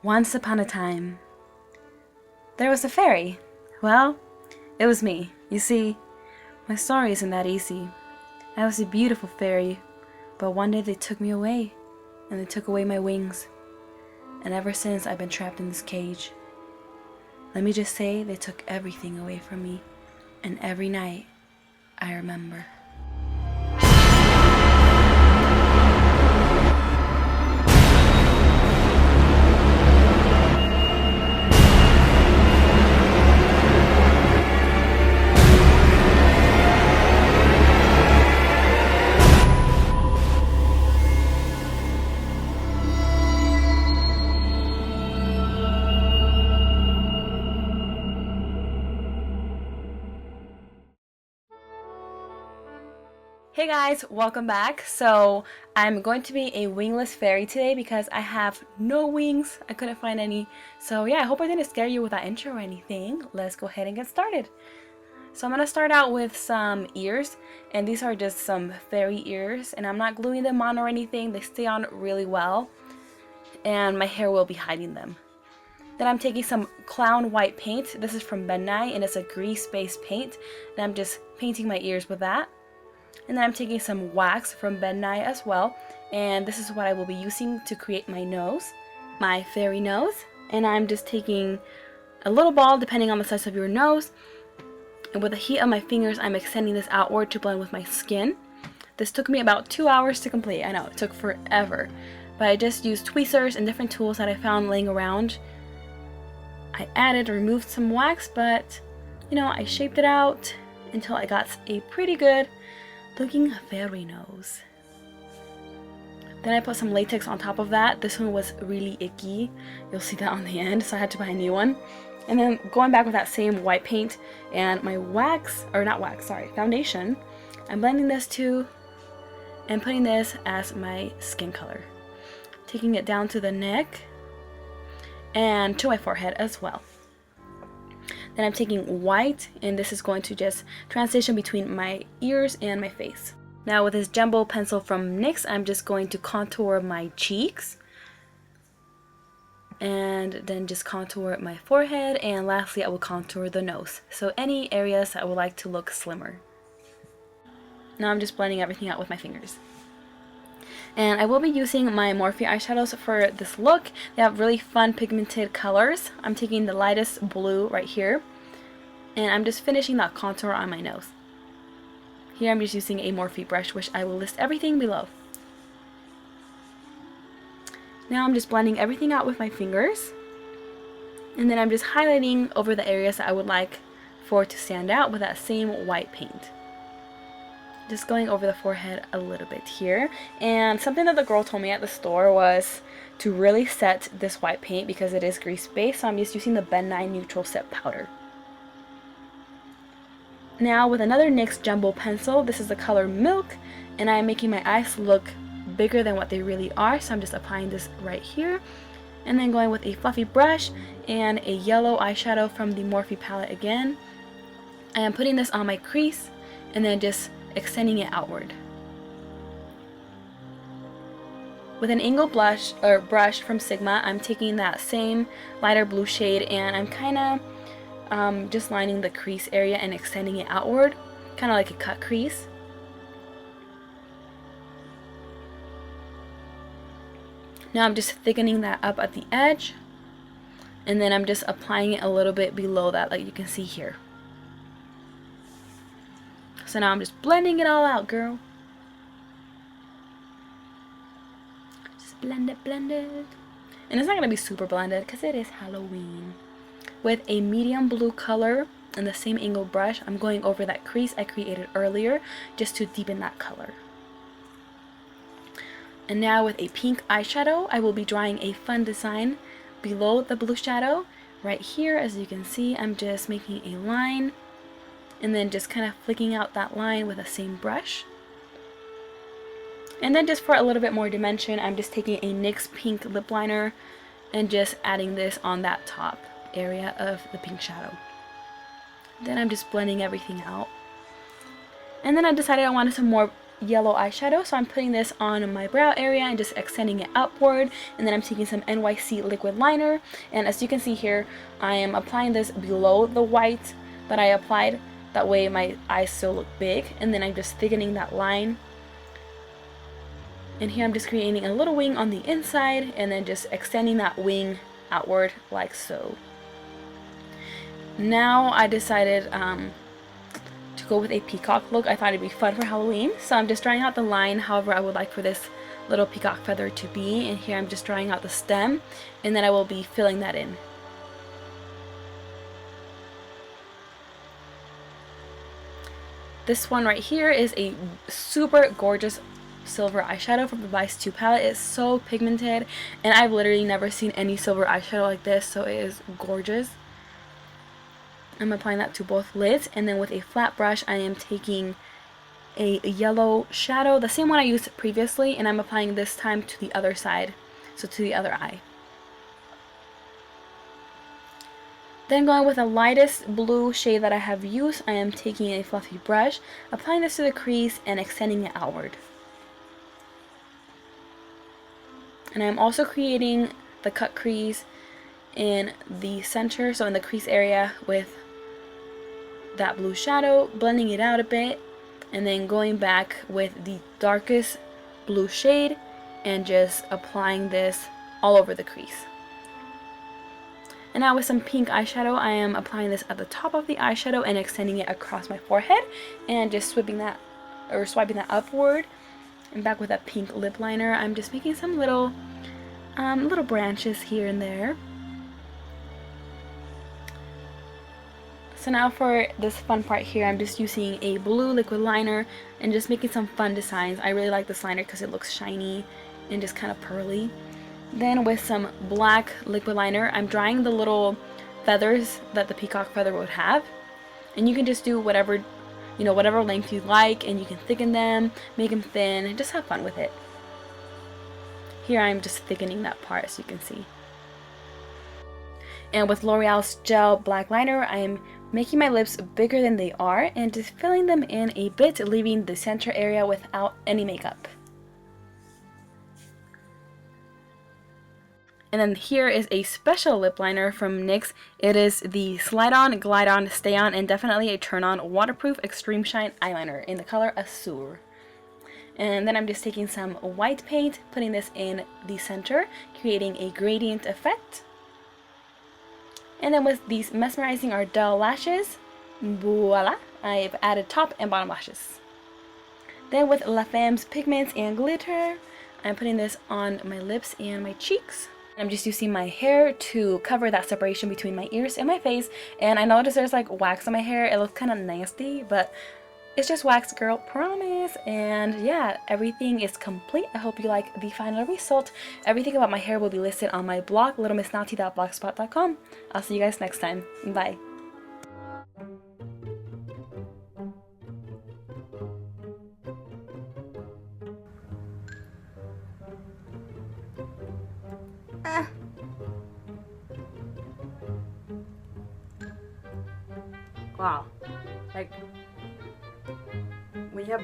Once upon a time, there was a fairy. Well, it was me. You see, my story isn't that easy. I was a beautiful fairy, but one day they took me away, and they took away my wings. And ever since, I've been trapped in this cage. Let me just say, they took everything away from me, and every night, I remember. Hey guys, welcome back. So I'm going to be a wingless fairy today because I have no wings. I couldn't find any. So yeah, I hope I didn't scare you with that intro or anything. Let's go ahead and get started. So I'm going to start out with some ears, and these are just some fairy ears, and I'm not gluing them on or anything. They stay on really well, and my hair will be hiding them. Then I'm taking some clown white paint. This is from Nye, and it's a grease-based paint, and I'm just painting my ears with that. And then I'm taking some wax from Nye as well, and this is what I will be using to create my nose, my fairy nose. And I'm just taking a little ball depending on the size of your nose, and with the heat of my fingers I'm extending this outward to blend with my skin. This took me about 2 hours to complete. I know, it took forever, but I just used tweezers and different tools that I found laying around. I added, removed some wax, but you know, I shaped it out until I got a pretty good looking fairy nose. Then I put some latex on top of that. This one was really icky. You'll see that on the end, so I had to buy a new one. And then going back with that same white paint and my wax, or not wax, sorry, foundation, I'm blending this too and putting this as my skin color. Taking it down to the neck and to my forehead as well. Then I'm taking white, and this is going to just transition between my ears and my face. Now with this jumbo pencil from NYX, I'm just going to contour my cheeks. And then just contour my forehead, and lastly I will contour the nose. So any areas that I would like to look slimmer. Now I'm just blending everything out with my fingers. And I will be using my Morphe eyeshadows for this look. They have really fun pigmented colors. I'm taking the lightest blue right here, and I'm just finishing that contour on my nose. Here I'm just using a Morphe brush, which I will list everything below. Now I'm just blending everything out with my fingers, and then I'm just highlighting over the areas that I would like for it to stand out with that same white paint. Just going over the forehead a little bit here. And something that the girl told me at the store was to really set this white paint because it is grease based, so I'm just using the Nye Neutral Set Powder. Now with another NYX Jumbo pencil, this is the color Milk, and I'm making my eyes look bigger than what they really are, so I'm just applying this right here. And then going with a fluffy brush and a yellow eyeshadow from the Morphe palette again. I am putting this on my crease and then just extending it outward. With an angled brush from Sigma, I'm taking that same lighter blue shade, and I'm kind of just lining the crease area and extending it outward, kind of like a cut crease. Now I'm just thickening that up at the edge, and then I'm just applying it a little bit below that, like you can see here. So now I'm just blending it all out, girl. Just blend it, blend it. And it's not going to be super blended because it is Halloween. With a medium blue color and the same angled brush, I'm going over that crease I created earlier just to deepen that color. And now with a pink eyeshadow, I will be drawing a fun design below the blue shadow. Right here, as you can see, I'm just making a line, and then just kind of flicking out that line with the same brush. And then just for a little bit more dimension, I'm just taking a NYX pink lip liner and just adding this on that top area of the pink shadow. Then I'm just blending everything out. And then I decided I wanted some more yellow eyeshadow, so I'm putting this on my brow area and just extending it upward. And then I'm taking some NYC liquid liner, and as you can see here, I am applying this below the white that I applied. That way my eyes still look big, and then I'm just thickening that line. And here I'm just creating a little wing on the inside and then just extending that wing outward like so. Now I decided to go with a peacock look. I thought it'd be fun for Halloween, so I'm just drawing out the line however I would like for this little peacock feather to be, and here I'm just drawing out the stem, and then I will be filling that in. This one right here is a super gorgeous silver eyeshadow from the Vice 2 palette. It's so pigmented, and I've literally never seen any silver eyeshadow like this, so it is gorgeous. I'm applying that to both lids, and then with a flat brush I am taking a yellow shadow, the same one I used previously, and I'm applying this time to the other side, so to the other eye. Then going with the lightest blue shade that I have used, I am taking a fluffy brush, applying this to the crease and extending it outward. And I'm also creating the cut crease in the center, so in the crease area, with that blue shadow, blending it out a bit, and then going back with the darkest blue shade and just applying this all over the crease. And now with some pink eyeshadow, I am applying this at the top of the eyeshadow and extending it across my forehead and just swiping that upward. And back with that pink lip liner, I'm just making some little branches here and there. So now for this fun part here, I'm just using a blue liquid liner and just making some fun designs. I really like this liner because it looks shiny and just kind of pearly. Then with some black liquid liner, I'm drawing the little feathers that the peacock feather would have. And you can just do whatever, whatever length you like, and you can thicken them, make them thin, and just have fun with it. Here I'm just thickening that part, as you can see. And with L'Oreal's gel black liner, I am making my lips bigger than they are and just filling them in a bit, leaving the center area without any makeup. And then here is a special lip liner from NYX. It is the Slide On, Glide On, Stay On, and definitely a Turn On Waterproof Extreme Shine Eyeliner in the color Azure. And then I'm just taking some white paint, putting this in the center, creating a gradient effect. And then with these mesmerizing Ardell lashes, voila, I've added top and bottom lashes. Then with La Femme's pigments and glitter, I'm putting this on my lips and my cheeks. I'm just using my hair to cover that separation between my ears and my face. And I noticed there's like wax on my hair. It looks kind of nasty, but it's just wax, girl, promise. And yeah, everything is complete. I hope you like the final result. Everything about my hair will be listed on my blog, littlemissnati.blogspot.com. I'll see you guys next time. Bye. Wow, like when you have